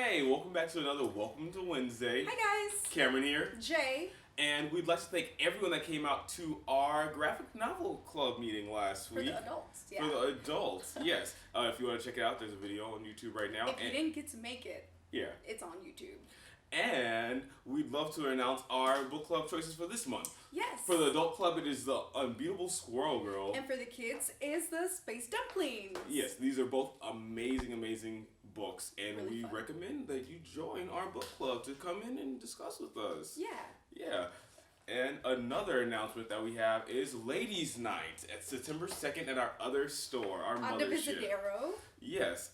Hey, welcome back to another Welcome to Wednesday. Hi guys. Cameron here. Jay. And we'd like to thank everyone that came out to our graphic novel club meeting last week. For the adults, yeah. For the adults, yes. If you want to check it out, there's a video on YouTube right now. If you didn't get to make it, yeah, it's on YouTube. And we'd love to announce our book club choices for this month. Yes. For the adult club, it is the Unbeatable Squirrel Girl. And for the kids, is the Space Dumplings. Yes, these are both amazing books, and really we fun. recommend that you join our book club to come in and discuss with us. Yeah. And another announcement that we have is Ladies' Night at September 2nd at our other store, our On the mothership. Visadero. Yes,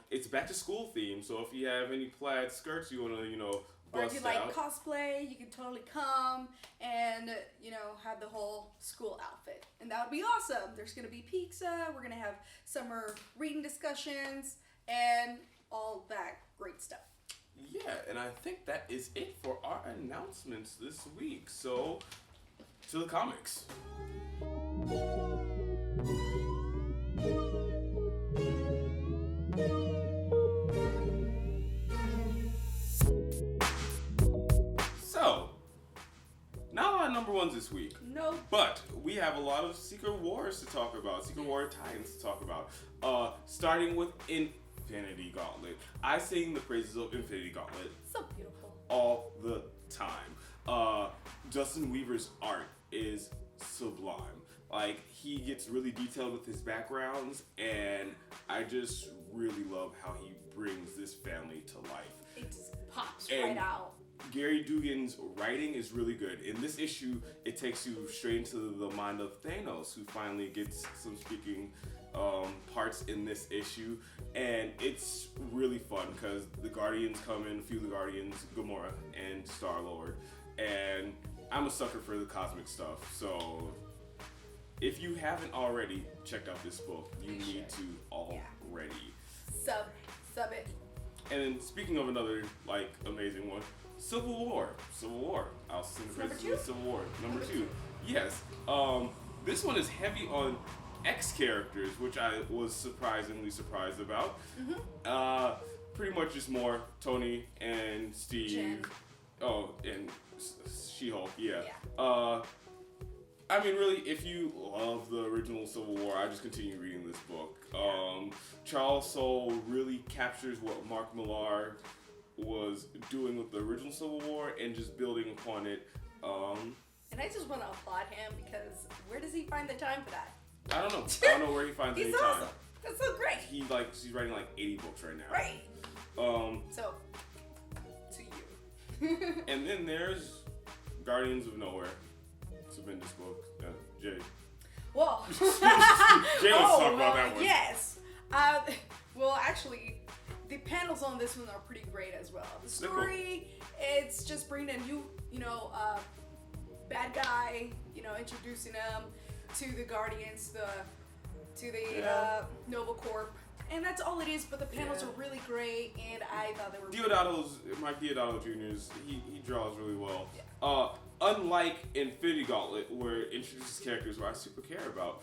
it's back to school theme, so if you have any plaid skirts you want to, Or bust if you like out. cosplay, you can totally come and, have the whole school outfit. And that would be awesome. There's going to be pizza, we're going to have summer reading discussions, and all that great stuff. Yeah, and I think that is it for our announcements this week. So, to the comics. So, not a lot of number ones this week. No. But we have a lot of Secret Wars to talk about, Secret War tie-ins to talk about. Starting with Infinity Gauntlet. I sing the praises of Infinity Gauntlet So beautiful. all the time. Justin Weaver's art is sublime. Like, he gets really detailed with his backgrounds, and I just really love how he brings this family to life. It just pops And right out. Gary Dugan's writing is really good. In this issue, it takes you straight into the mind of Thanos, who finally gets some speaking parts in this issue, and it's really fun because the Guardians come in, a few of the Guardians, Gamora and Star-Lord, and I'm a sucker for the cosmic stuff, so if you haven't already checked out this book, you need to already. Sub it. And then speaking of another amazing one, Civil War. I'll sing the praises of Civil War. Number two. Yes. This one is heavy on X characters, which I was surprisingly surprised about. Mm-hmm. Pretty much just more Tony and Steve. Jen. Oh, and She-Hulk. Yeah. I mean, really, if you love the original Civil War, I just continue reading this book. Charles Soule really captures what Mark Millar was doing with the original Civil War and just building upon it. And I just want to applaud him because where does he find the time for that? I don't know. I don't know where he finds any He's time. awesome. That's so great. He's writing 80 books right now. Right. So, to you. And then there's Guardians of Nowhere. It's a Bendis book. Jay. Well. Jay wants to talk about that one. Yes. Well, actually, the panels on this one are pretty great as well. The story, it's just bringing a new, bad guy, introducing him to the Guardians, to the Nova Corp. And that's all it is, but the panels are really great, and I thought they were Mike Diodato Jr.'s, he draws really well. Yeah. Unlike Infinity Gauntlet, where it introduces characters who I super care about.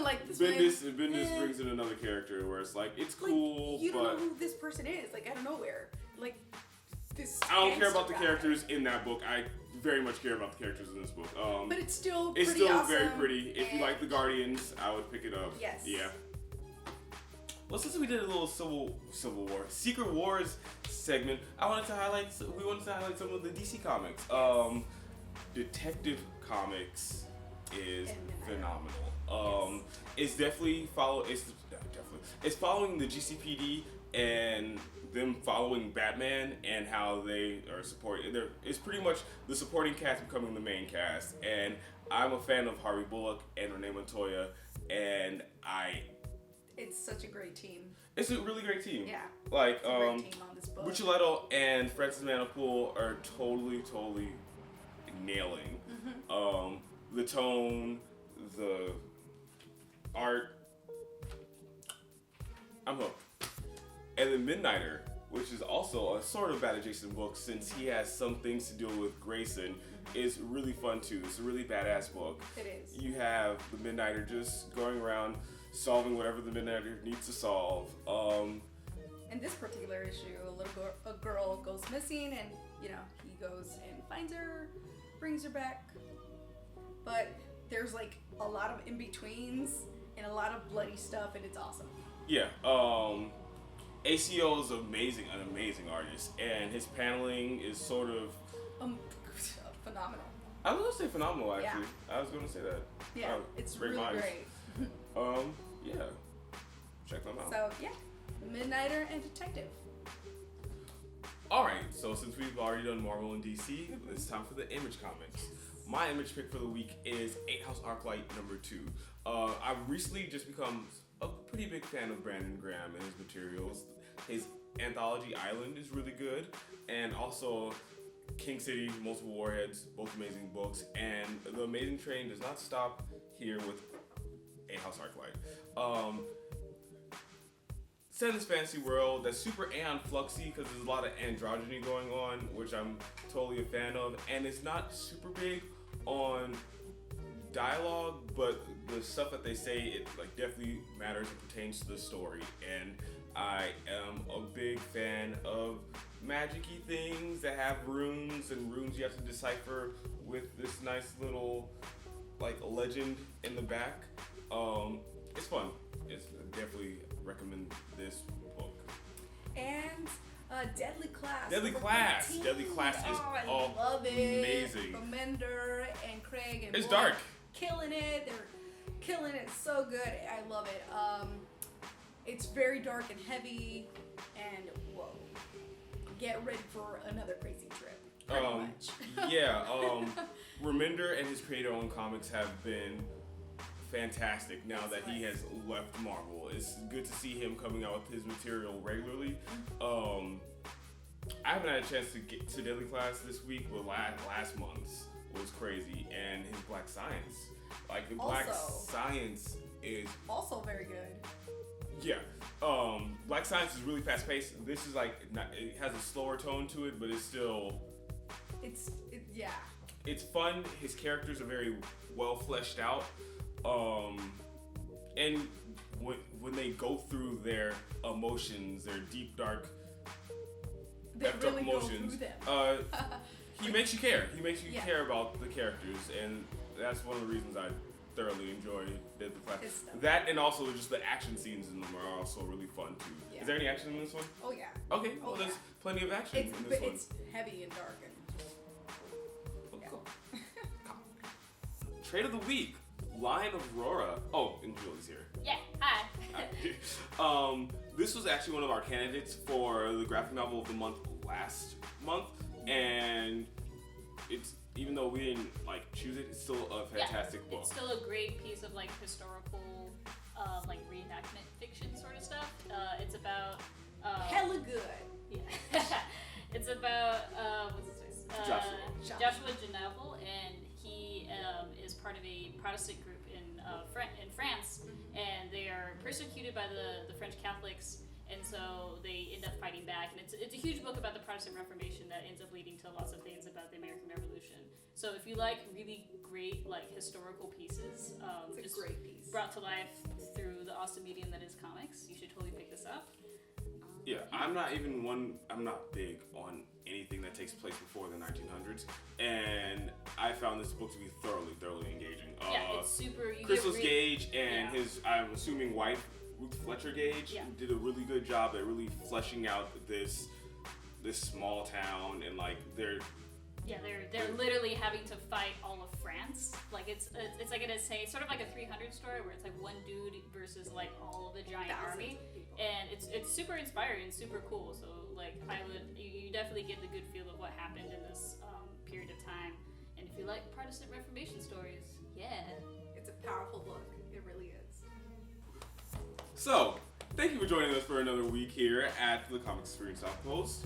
like this Bendis brings in another character where it's it's cool, you don't but know who this person is, out of nowhere. This. I don't care about the guy. characters in that book. I very much care about the characters in this book. But it's still it's pretty still awesome, very pretty. If you like the Guardians, I would pick it up. Yes. Yeah. Well, since we did a little Civil War, Secret Wars segment, we wanted to highlight some of the DC comics. Detective Comics is phenomenal. It's following the GCPD and them following Batman and how they are supporting. It's pretty much the supporting cast becoming the main cast, and I'm a fan of Harvey Bullock and Renee Montoya, and It's such a great team. It's a really great team. Yeah. Like, it's a great team on this book. Buccellato and Francis Manapul are totally nailing. Mm-hmm. The tone, the art. I'm hooked. And then Midnighter, which is also a sort of Bat-adjacent book since he has some things to do with Grayson, is really fun too. It's a really badass book. It is. You have the Midnighter just going around solving whatever the Midnighter needs to solve. in this particular issue, a girl goes missing, and he goes and finds her, brings her back. But there's like a lot of in betweens and a lot of bloody stuff, and it's awesome. Yeah. ACO is an amazing artist, and his paneling is sort of phenomenal. I was gonna say phenomenal, actually. Yeah. I was gonna say that. Yeah, it's really great. Yeah. Check them out. So yeah, Midnighter and Detective. All right. So since we've already done Marvel and DC, it's time for the Image comics. My Image pick for the week is 8 House Arclight #2. I've recently just become a pretty big fan of Brandon Graham and his materials. His anthology Island is really good, and also King City, Multiple Warheads, both amazing books. And The Amazing Train does not stop here with 8 House Arclight. Set in this fantasy world that's super Aeon Fluxy because there's a lot of androgyny going on, which I'm totally a fan of, and it's not super big on dialogue, but the stuff that they say, it like definitely matters and pertains to the story. And I am a big fan of magic-y things that have runes, and runes you have to decipher with this nice little like legend in the back. It's fun. It's definitely recommend this book. And Deadly Class. Deadly Class is I love it. Amazing. Bemender and Craig and it's Wolf dark. Killing it. They're killing it so good. I love it. It's very dark and heavy, and whoa, get ready for another crazy trip. Pretty much. Yeah. Remender and his creator-owned comics have been fantastic now that he has left Marvel. It's good to see him coming out with his material regularly. I haven't had a chance to get to Deadly Class this week, but last month's was crazy, and his Black Science. Like the Black Science is also very good. Yeah. Black Science is really fast paced. This is like it has a slower tone to it, but it's still yeah. It's fun. His characters are very well fleshed out. And when they go through their emotions, their deep, dark, effed up emotions, he makes you care. He makes you care about the characters, and that's one of the reasons I thoroughly enjoy Deadly Class. That, and also just the action scenes in them are also really fun too. Yeah. Is there any action in this one? Oh yeah. Okay, well there's plenty of action in this one. It's heavy and dark and cool. Trade of the week. Lion of Aurora. Oh, and Julie's here. Yeah, hi. This was actually one of our candidates for the graphic novel of the month last month, and it's, even though we didn't like choose it, it's still a fantastic book. It's still a great piece of like historical, like reenactment fiction sort of stuff. It's about hella good. Yeah. It's about what's his face? Joshua Genevel, and he is part of a Protestant group in France, and they are persecuted by the French Catholics, and so they end up fighting back. And it's a huge book about the Protestant Reformation that ends up leading to lots of things about the American Revolution. So if you like really great like historical pieces, it's a great piece brought to life through the awesome medium that is comics, you should totally pick this up. Yeah, I'm not big on anything that takes place before the 1900s, and I found this book to be thoroughly engaging. It's super. Christos Gage and his, I'm assuming, wife Ruth Fletcher Gage did a really good job at really fleshing out this small town, and like they're literally having to fight all of France. Like it's like an essay, sort of like a 300 story where it's like one dude versus like all of the giant army, and it's super inspiring and super cool. So like you definitely get the good feel of what happened in this period of time. And if you like Protestant Reformation stories, it's a powerful book. It really is. So, thank you for joining us for another week here at the Comics Experience Outpost.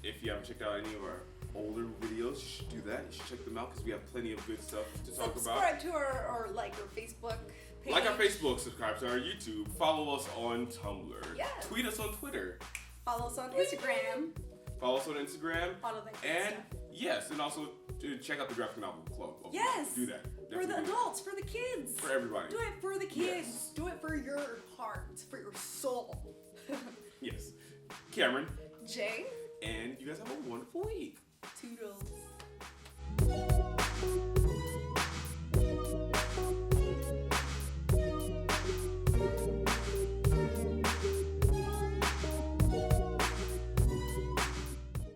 If you haven't checked out any of our older videos, you should do that. You should check them out because we have plenty of good stuff to talk about. Subscribe to our Facebook page. Like our Facebook, subscribe to our YouTube, follow us on Tumblr, tweet us on Twitter, follow us on Instagram. Follow us on Instagram. All of that good and stuff. Yes, and also check out the Graphic Novel Club. Yes. Do that. For the adults, for the kids. For everybody. Do it for the kids. Yes. Do it for your heart, for your soul. Yes. Cameron, Jay, and you guys have a wonderful week. Toodles.